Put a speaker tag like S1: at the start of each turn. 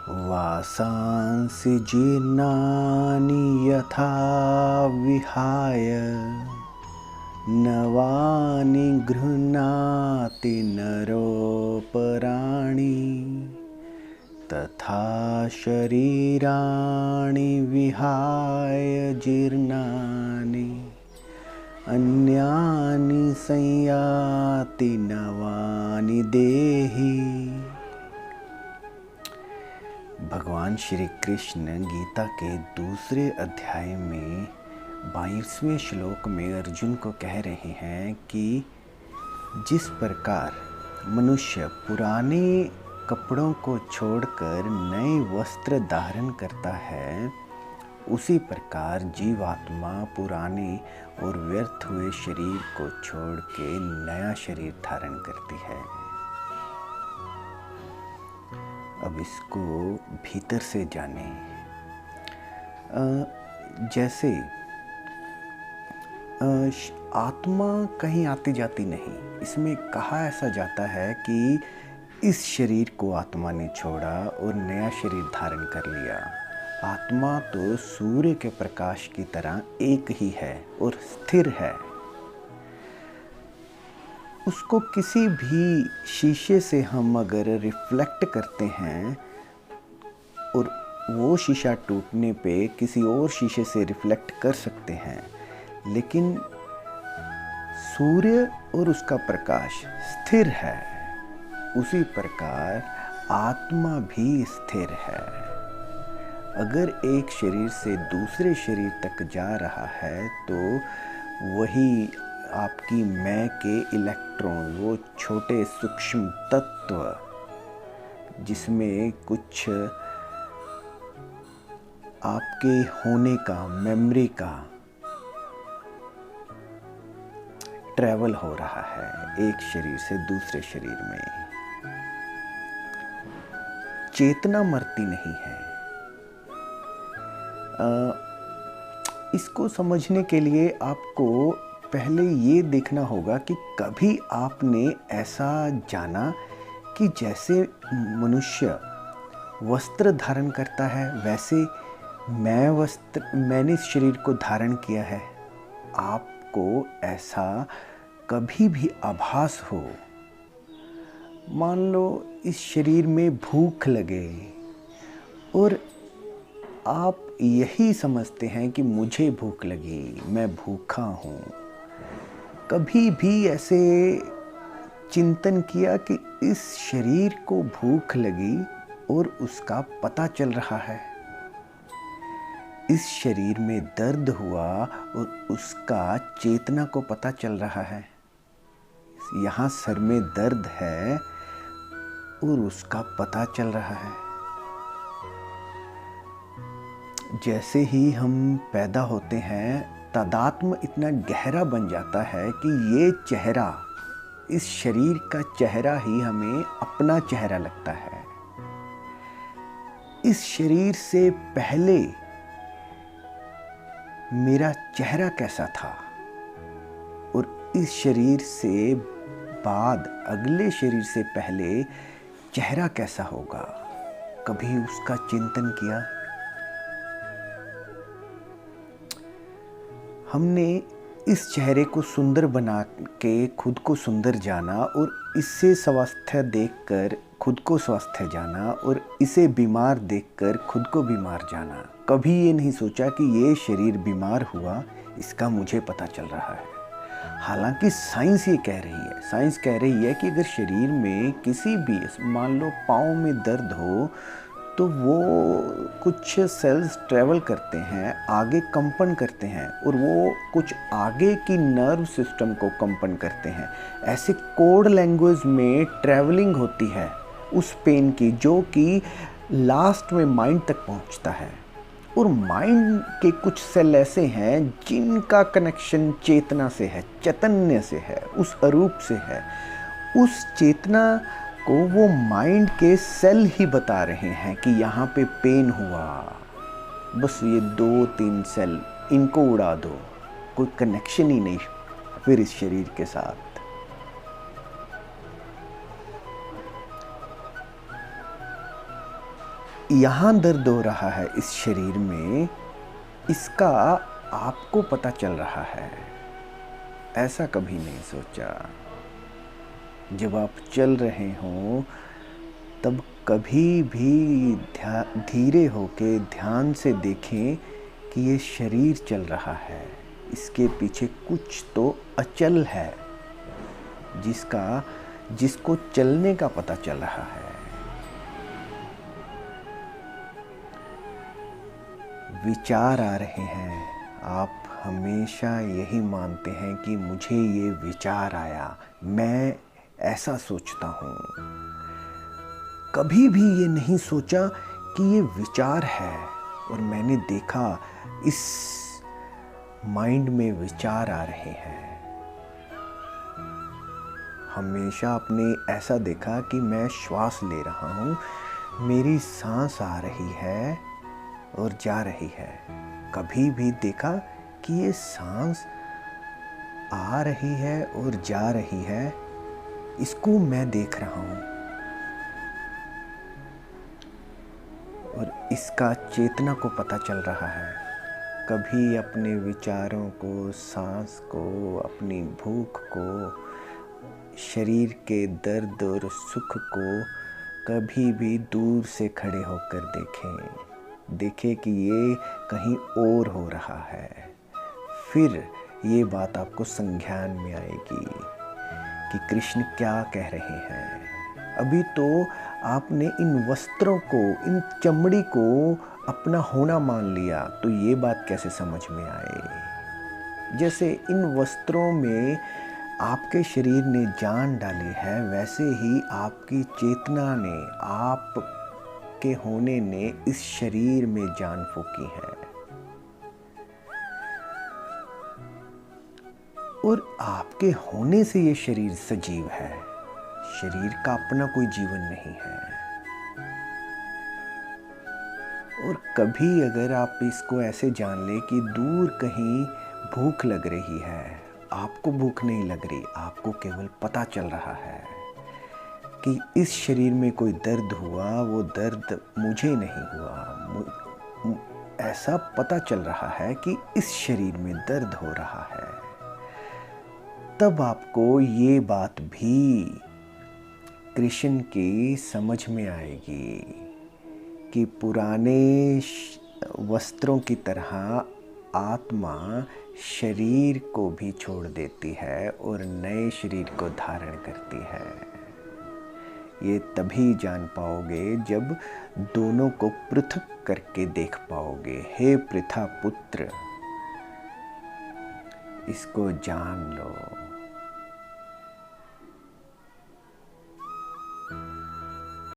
S1: वासांसि जीर्णानि यथा विहाय नवानि गृह्णाति नरोपराणि तथा शरीराणि विहाय जीर्णानि अन्यानि संयाति नवानि देहि। भगवान श्री कृष्ण गीता के दूसरे अध्याय में 22वें श्लोक में अर्जुन को कह रहे हैं कि जिस प्रकार मनुष्य पुराने कपड़ों को छोड़कर नए वस्त्र धारण करता है, उसी प्रकार जीवात्मा पुराने और व्यर्थ हुए शरीर को छोड़ के नया शरीर धारण करती है। अब इसको भीतर से जाने। जैसे आत्मा कहीं आती जाती नहीं, इसमें कहा ऐसा जाता है कि इस शरीर को आत्मा ने छोड़ा और नया शरीर धारण कर लिया। आत्मा तो सूर्य के प्रकाश की तरह एक ही है और स्थिर है। उसको किसी भी शीशे से हम अगर रिफ्लेक्ट करते हैं और वो शीशा टूटने पे किसी और शीशे से रिफ्लेक्ट कर सकते हैं, लेकिन सूर्य और उसका प्रकाश स्थिर है। उसी प्रकार आत्मा भी स्थिर है। अगर एक शरीर से दूसरे शरीर तक जा रहा है तो वही आपकी मैं के इलेक्ट्रॉन, वो छोटे सूक्ष्म तत्व जिसमें कुछ आपके होने का, मेमोरी का ट्रैवल हो रहा है एक शरीर से दूसरे शरीर में। चेतना मरती नहीं है। इसको समझने के लिए आपको पहले ये देखना होगा कि कभी आपने ऐसा जाना कि जैसे मनुष्य वस्त्र धारण करता है वैसे मैंने इस शरीर को धारण किया है। आपको ऐसा कभी भी आभास हो, मान लो इस शरीर में भूख लगे और आप यही समझते हैं कि मुझे भूख लगी, मैं भूखा हूँ। कभी भी ऐसे चिंतन किया कि इस शरीर को भूख लगी और उसका पता चल रहा है? इस शरीर में दर्द हुआ और उसका चेतना को पता चल रहा है? यहाँ सर में दर्द है और उसका पता चल रहा है। जैसे ही हम पैदा होते हैं, तादात्म्य इतना गहरा बन जाता है कि ये चेहरा, इस शरीर का चेहरा ही हमें अपना चेहरा लगता है। इस शरीर से पहले मेरा चेहरा कैसा था और इस शरीर से बाद अगले शरीर से पहले चेहरा कैसा होगा, कभी उसका चिंतन किया? हमने इस चेहरे को सुंदर बना के खुद को सुंदर जाना और इससे स्वास्थ्य देखकर खुद को स्वास्थ्य जाना और इसे बीमार देखकर खुद को बीमार जाना। कभी ये नहीं सोचा कि ये शरीर बीमार हुआ, इसका मुझे पता चल रहा है। हालांकि साइंस ये कह रही है, साइंस कह रही है कि अगर शरीर में किसी भी, मान लो पाँव में दर्द हो, तो वो कुछ सेल्स ट्रैवल करते हैं, आगे कंपन करते हैं और वो कुछ आगे की नर्व सिस्टम को कंपन करते हैं। ऐसे कोड लैंग्वेज में ट्रैवलिंग होती है उस पेन की, जो कि लास्ट में माइंड तक पहुंचता है। और माइंड के कुछ सेल ऐसे हैं जिनका कनेक्शन चेतना से है, चैतन्य से है, उस अरूप से है। उस चेतना को वो माइंड के सेल ही बता रहे हैं कि यहाँ पे पेन हुआ। बस ये 2-3 सेल, इनको उड़ा दो, कोई कनेक्शन ही नहीं फिर इस शरीर के साथ। यहाँ दर्द हो रहा है इस शरीर में, इसका आपको पता चल रहा है। ऐसा कभी नहीं सोचा। जब आप चल रहे हों तब कभी भी धीरे होके ध्यान से देखें कि ये शरीर चल रहा है, इसके पीछे कुछ तो अचल है जिसको चलने का पता चल रहा है। विचार आ रहे हैं, आप हमेशा यही मानते हैं कि मुझे ये विचार आया, मैं ऐसा सोचता हूँ। कभी भी ये नहीं सोचा कि ये विचार है। और मैंने देखा इस माइंड में विचार आ रहे हैं। हमेशा आपने ऐसा देखा कि मैं श्वास ले रहा हूँ, मेरी सांस आ रही है और जा रही है। कभी भी देखा कि ये सांस आ रही है और जा रही है, इसको मैं देख रहा हूँ और इसका चेतना को पता चल रहा है। कभी अपने विचारों को, सांस को, अपनी भूख को, शरीर के दर्द और सुख को कभी भी दूर से खड़े होकर देखें कि ये कहीं और हो रहा है। फिर ये बात आपको संज्ञान में आएगी कि कृष्ण क्या कह रहे हैं। अभी तो आपने इन वस्त्रों को, इन चमड़ी को अपना होना मान लिया, तो ये बात कैसे समझ में आए। जैसे इन वस्त्रों में आपके शरीर ने जान डाली है, वैसे ही आपकी चेतना ने, आपके होने ने इस शरीर में जान फूंकी है। और आपके होने से ये शरीर सजीव है। शरीर का अपना कोई जीवन नहीं है। और कभी अगर आप इसको ऐसे जान ले कि दूर कहीं भूख लग रही है, आपको भूख नहीं लग रही, आपको केवल पता चल रहा है कि इस शरीर में कोई दर्द हुआ, वो दर्द मुझे नहीं हुआ। ऐसा पता चल रहा है कि इस शरीर में दर्द हो रहा है। तब आपको ये बात भी कृष्ण की समझ में आएगी कि पुराने वस्त्रों की तरह आत्मा शरीर को भी छोड़ देती है और नए शरीर को धारण करती है। ये तभी जान पाओगे जब दोनों को पृथक करके देख पाओगे। हे पृथा पुत्र, इसको जान लो।